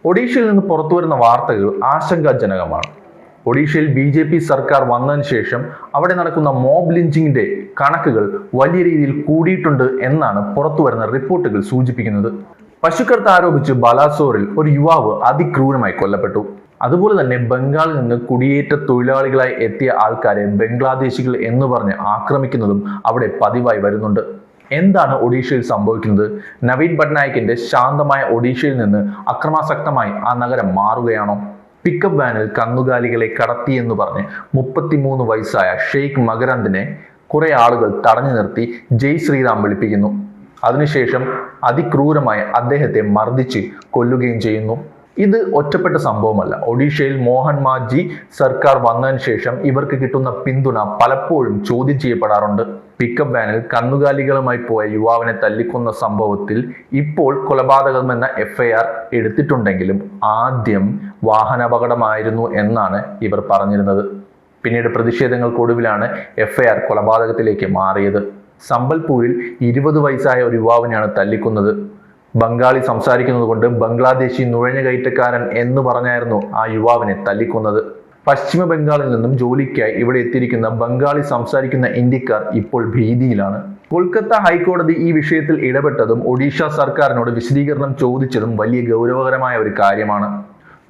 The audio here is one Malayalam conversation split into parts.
ഒഡീഷയിൽ നിന്ന് പുറത്തുവരുന്ന വാർത്തകൾ ആശങ്കാജനകമാണ്. ഒഡീഷയിൽ BJP സർക്കാർ വന്നതിന് ശേഷം അവിടെ നടക്കുന്ന മോബ് ലിഞ്ചിങ്ങിന്റെ കണക്കുകൾ വലിയ രീതിയിൽ കൂടിയിട്ടുണ്ട് എന്നാണ് പുറത്തുവരുന്ന റിപ്പോർട്ടുകൾ സൂചിപ്പിക്കുന്നത്. പശുക്കടത്ത് ആരോപിച്ച് ബലാസോറിൽ ഒരു യുവാവ് അതിക്രൂരമായി കൊല്ലപ്പെട്ടു. അതുപോലെ തന്നെ ബംഗാളിൽ നിന്ന് കുടിയേറ്റ തൊഴിലാളികളായി എത്തിയ ആൾക്കാരെ ബംഗ്ലാദേശികൾ എന്ന് പറഞ്ഞ് ആക്രമിക്കുന്നതും അവിടെ പതിവായി വരുന്നുണ്ട്. എന്താണ് ഒഡീഷയിൽ സംഭവിക്കുന്നത്? നവീൻ പട്നായിക്കിന്റെ ശാന്തമായ ഒഡീഷയിൽ നിന്ന് അക്രമാസക്തമായി ആ നഗരം മാറുകയാണോ? പിക്കപ്പ് വാനിൽ കന്നുകാലികളെ കടത്തിയെന്ന് പറഞ്ഞ് 33 വയസ്സായ ഷെയ്ഖ് മകരന്ദിനെ കുറെ ആളുകൾ തടഞ്ഞു നിർത്തി ജയ് ശ്രീറാം വിളിപ്പിക്കുന്നു. അതിനുശേഷം അതിക്രൂരമായി അദ്ദേഹത്തെ മർദ്ദിച്ച് കൊല്ലുകയും ചെയ്യുന്നു. ഇത് ഒറ്റപ്പെട്ട സംഭവമല്ല. ഒഡീഷയിൽ മോഹൻ മാഝി സർക്കാർ വന്നതിന് ശേഷം ഇവർക്ക് കിട്ടുന്ന പിന്തുണ പലപ്പോഴും ചോദ്യം ചെയ്യപ്പെടാറുണ്ട്. പിക്കപ്പ് വാനിൽ കന്നുകാലികളുമായി പോയ യുവാവിനെ തല്ലിക്കൊന്ന സംഭവത്തിൽ ഇപ്പോൾ കൊലപാതകമെന്ന FIR എടുത്തിട്ടുണ്ടെങ്കിലും ആദ്യം വാഹനാപകടമായിരുന്നു എന്നാണ് ഇവർ പറഞ്ഞിരുന്നത്. പിന്നീട് പ്രതിഷേധങ്ങൾക്കൊടുവിലാണ് FIR കൊലപാതകത്തിലേക്ക് മാറിയത്. സംബൽപൂരിൽ 20 വയസ്സായ ഒരു യുവാവിനെയാണ് തല്ലിക്കൊന്നത്. ബംഗാളി സംസാരിക്കുന്നത് കൊണ്ട് ബംഗ്ലാദേശി നുഴഞ്ഞുകയറ്റക്കാരൻ എന്ന് പറഞ്ഞായിരുന്നു ആ യുവാവിനെ തല്ലിക്കൊന്നത്. പശ്ചിമ ബംഗാളിൽ നിന്നും ജോലിക്കായി ഇവിടെ എത്തിയിരിക്കുന്ന ബംഗാളി സംസാരിക്കുന്ന ഇന്ത്യക്കാർ ഇപ്പോൾ ഭീതിയിലാണ്. കൊൽക്കത്ത ഹൈക്കോടതി ഈ വിഷയത്തിൽ ഇടപെട്ടതും ഒഡീഷ സർക്കാരിനോട് വിശദീകരണം ചോദിച്ചതും വലിയ ഗൗരവകരമായ ഒരു കാര്യമാണ്.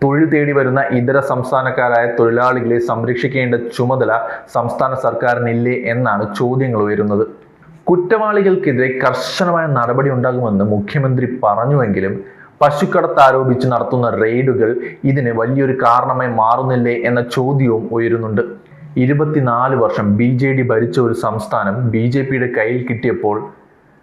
തൊഴിൽ തേടി വരുന്ന ഇതര സംസ്ഥാനക്കാരായ തൊഴിലാളികളെ സംരക്ഷിക്കേണ്ട ചുമതല സംസ്ഥാന സർക്കാരിനില്ലേ എന്നാണ് ചോദ്യങ്ങൾ ഉയരുന്നത്. കുറ്റവാളികൾക്കെതിരെ കർശനമായ നടപടി ഉണ്ടാകുമെന്ന് മുഖ്യമന്ത്രി പറഞ്ഞുവെങ്കിലും പശുക്കടത്ത് ആരോപിച്ച് നടത്തുന്ന റെയ്ഡുകൾ ഇതിന് വലിയൊരു കാരണമായി മാറുന്നില്ലേ എന്ന ചോദ്യവും ഉയരുന്നുണ്ട്. 24 വർഷം BJD ഭരിച്ച ഒരു സംസ്ഥാനം BJPയുടെ കയ്യിൽ കിട്ടിയപ്പോൾ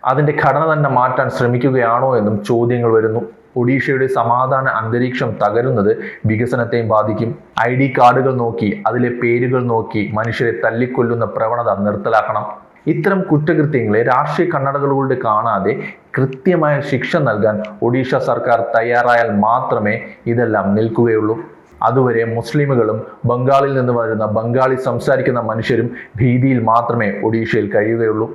അതിന്റെ ഘടന തന്നെ മാറ്റാൻ ശ്രമിക്കുകയാണോ എന്നും ചോദ്യങ്ങൾ വരുന്നു. ഒഡീഷയുടെ സമാധാന അന്തരീക്ഷം തകരുന്നത് വികസനത്തെയും ബാധിക്കും. ID കാർഡുകൾ നോക്കി അതിലെ പേരുകൾ നോക്കി മനുഷ്യരെ തല്ലിക്കൊല്ലുന്ന പ്രവണത നിർത്തലാക്കണം. ഇത്തരം കുറ്റകൃത്യങ്ങളെ രാഷ്ട്രീയ കണ്ണടകളുകൊണ്ട് കാണാതെ കൃത്യമായ ശിക്ഷ നൽകാൻ ഒഡീഷ സർക്കാർ തയ്യാറായാൽ മാത്രമേ ഇതെല്ലാം നിൽക്കുകയുള്ളൂ. അതുവരെ മുസ്ലിമുകളും ബംഗാളിൽ നിന്ന് വരുന്ന ബംഗാളി സംസാരിക്കുന്ന മനുഷ്യരും ഭീതിയിൽ മാത്രമേ ഒഡീഷയിൽ കഴിയുകയുള്ളൂ.